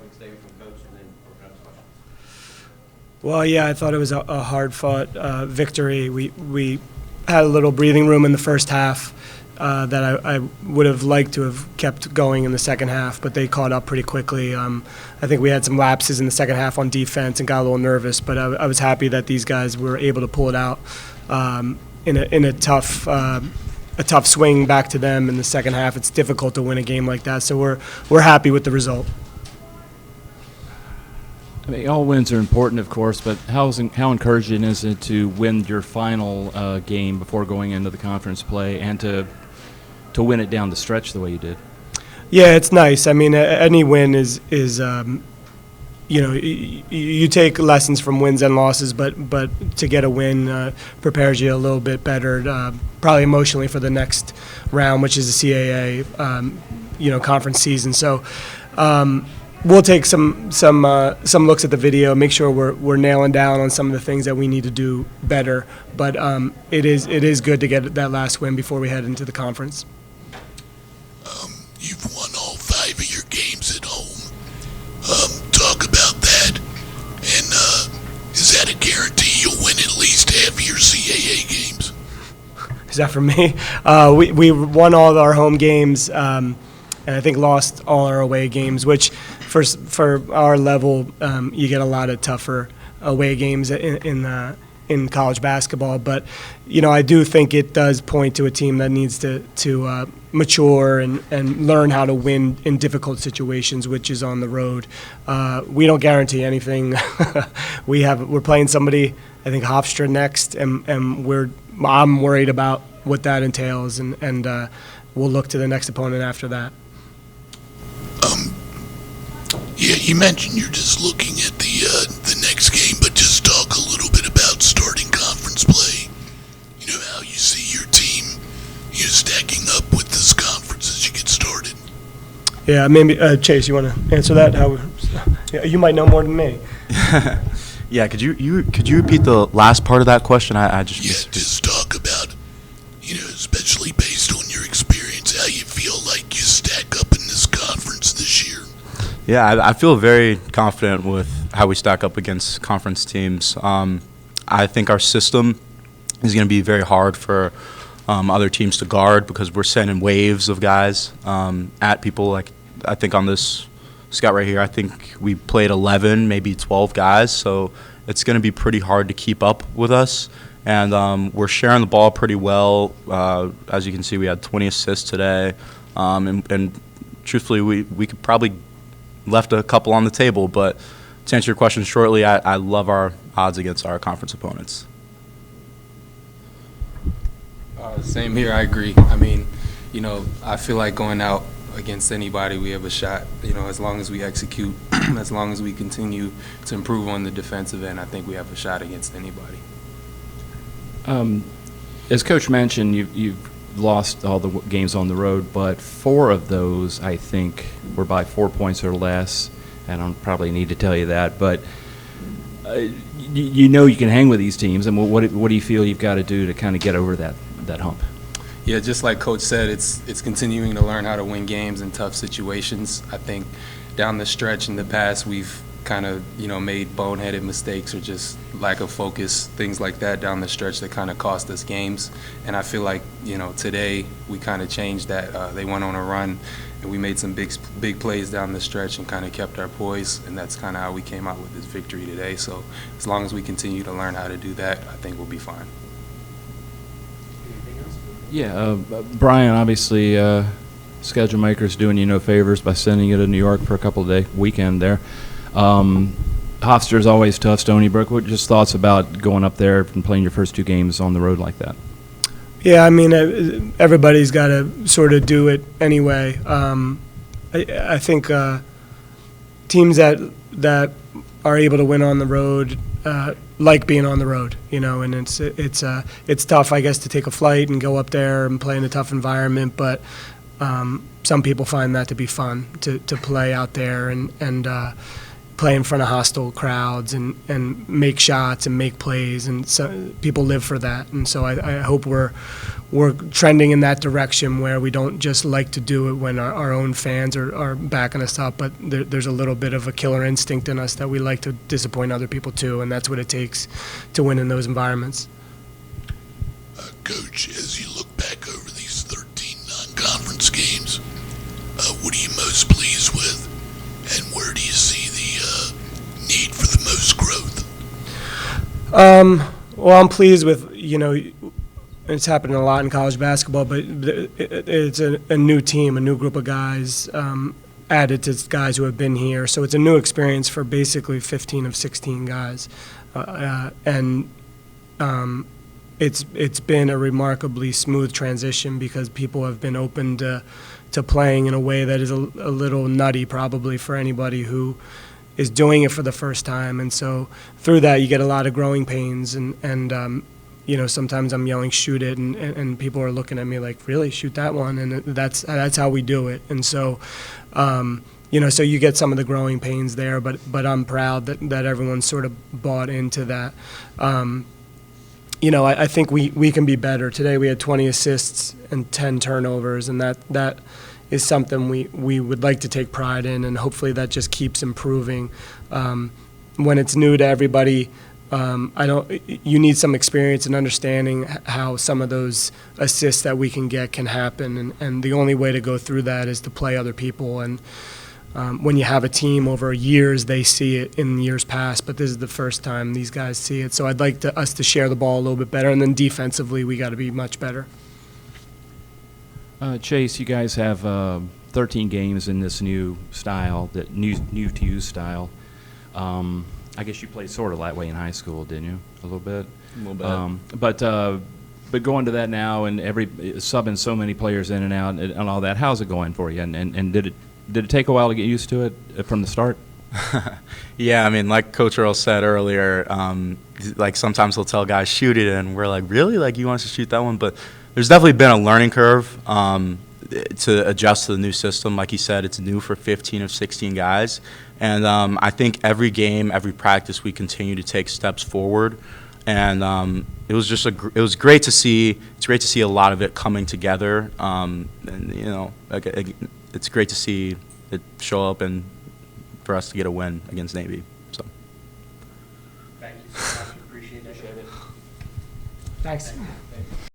quick statement from Coach, and then we're going to questions. Well, yeah, I thought it was a hard-fought victory. We had a little breathing room in the first half that I would have liked to have kept going in the second half, but they caught up pretty quickly. I think we had some lapses in the second half on defense and got a little nervous, but I was happy that these guys were able to pull it out in a tough swing back to them in the second half. It's difficult to win a game like that, so we're happy with the result. I mean, all wins are important, of course, but how encouraging is it to win your final game before going into the conference play and to win it down the stretch the way you did? Yeah, it's nice. I mean, any win is you take lessons from wins and losses, but to get a win prepares you a little bit better, probably emotionally for the next round, which is the CAA, conference season. So. We'll take some looks at the video, make sure we're nailing down on some of the things that we need to do better. But it is good to get that last win before we head into the conference. You've won all 5 of your games at home. Talk about that. And is that a guarantee you'll win at least half of your CAA games? Is that for me? We won all of our home games. And I think lost all our away games, which for our level, you get a lot of tougher away games in college basketball. But I do think it does point to a team that needs to mature and learn how to win in difficult situations, which is on the road. We don't guarantee anything. We're playing somebody, I think Hofstra next, and I'm worried about what that entails, and we'll look to the next opponent after that. Yeah, you mentioned you're just looking at the next game, but just talk a little bit about starting conference play. How you see your team, stacking up with this conference as you get started. Yeah, maybe Chase, you want to answer that? You might know more than me. Yeah, could you repeat the last part of that question? I just missed it. Just talk about, especially based on your experience, how you feel like you stack up in this conference this year. Yeah, I feel very confident with how we stack up against conference teams. I think our system is going to be very hard for other teams to guard because we're sending waves of guys at people. Like I think on this scout right here, I think we played 11, maybe 12 guys. So it's going to be pretty hard to keep up with us. And we're sharing the ball pretty well. As you can see, we had 20 assists today. And truthfully, we could probably left a couple on the table, but to answer your question shortly, I love our odds against our conference opponents. Same here, I agree. I mean, I feel like going out against anybody, we have a shot. As long as we execute, as long as we continue to improve on the defensive end, I think we have a shot against anybody. As Coach mentioned, you've lost all the games on the road, but 4 of those, I think, were by 4 points or less. I don't probably need to tell you that, but you can hang with these teams. And what do you feel you've got to do to kind of get over that hump? Yeah, just like Coach said, it's continuing to learn how to win games in tough situations. I think down the stretch in the past, we've kind of made boneheaded mistakes or just lack of focus, things like that down the stretch that kind of cost us games. And I feel like today we kind of changed that. They went on a run and we made some big plays down the stretch and kind of kept our poise, and that's kind of how we came out with this victory today. So as long as we continue to learn how to do that, I think we'll be fine. Yeah, Brian, obviously schedule makers doing you no favors by sending you to New York for a couple of day weekend there. Hofstra is always tough. Stony Brook. What are just thoughts about going up there and playing your first 2 games on the road like that? Yeah, I mean, everybody's got to sort of do it anyway. I think teams that are able to win on the road like being on the road, and it's tough, I guess, to take a flight and go up there and play in a tough environment, but some people find that to be fun to play out there and play in front of hostile crowds and make shots and make plays, and so people live for that. And so I hope we're we're trending in that direction where we don't just like to do it when our own fans are backing us up, but there's a little bit of a killer instinct in us that we like to disappoint other people too, and that's what it takes to win in those environments. Coach, as you look back over these 13 non-conference games, what are you most pleased with, and where do you see the need for the most growth? Well, I'm pleased with, it's happening a lot in college basketball, but it's a new team, a new group of guys added to guys who have been here. So it's a new experience for basically 15 of 16 guys. It's been a remarkably smooth transition because people have been open to playing in a way that is a little nutty probably for anybody who is doing it for the first time. And so through that you get a lot of growing pains and sometimes I'm yelling, shoot it, and people are looking at me like, really, shoot that one? And that's how we do it. And so, so you get some of the growing pains there, but I'm proud that everyone's sort of bought into that. I think we can be better. Today we had 20 assists and 10 turnovers, and that is something we would like to take pride in, and hopefully that just keeps improving. When it's new to everybody, you need some experience and understanding how some of those assists that we can get can happen, and the only way to go through that is to play other people. And when you have a team over years, they see it in years past, but this is the first time these guys see it. So I'd like us to share the ball a little bit better, and then defensively we got to be much better. Chase, you guys have 13 games in this new style, that new to you style. I guess you played sort of that way in high school, didn't you? A little bit. A little bit. But going to that now and subbing so many players in and out and all that, how's it going for you? And did it take a while to get used to it from the start? Yeah, I mean, like Coach Earl said earlier, like sometimes he'll tell guys shoot it, and we're like, really? Like you want us to shoot that one? But there's definitely been a learning curve to adjust to the new system. Like he said, it's new for 15 of 16 guys, and I think every game, every practice, we continue to take steps forward. And it was just it was great to see. It's great to see a lot of it coming together, and it's great to see it show up and for us to get a win against Navy. So. Thank you so much. Appreciate it. Thanks.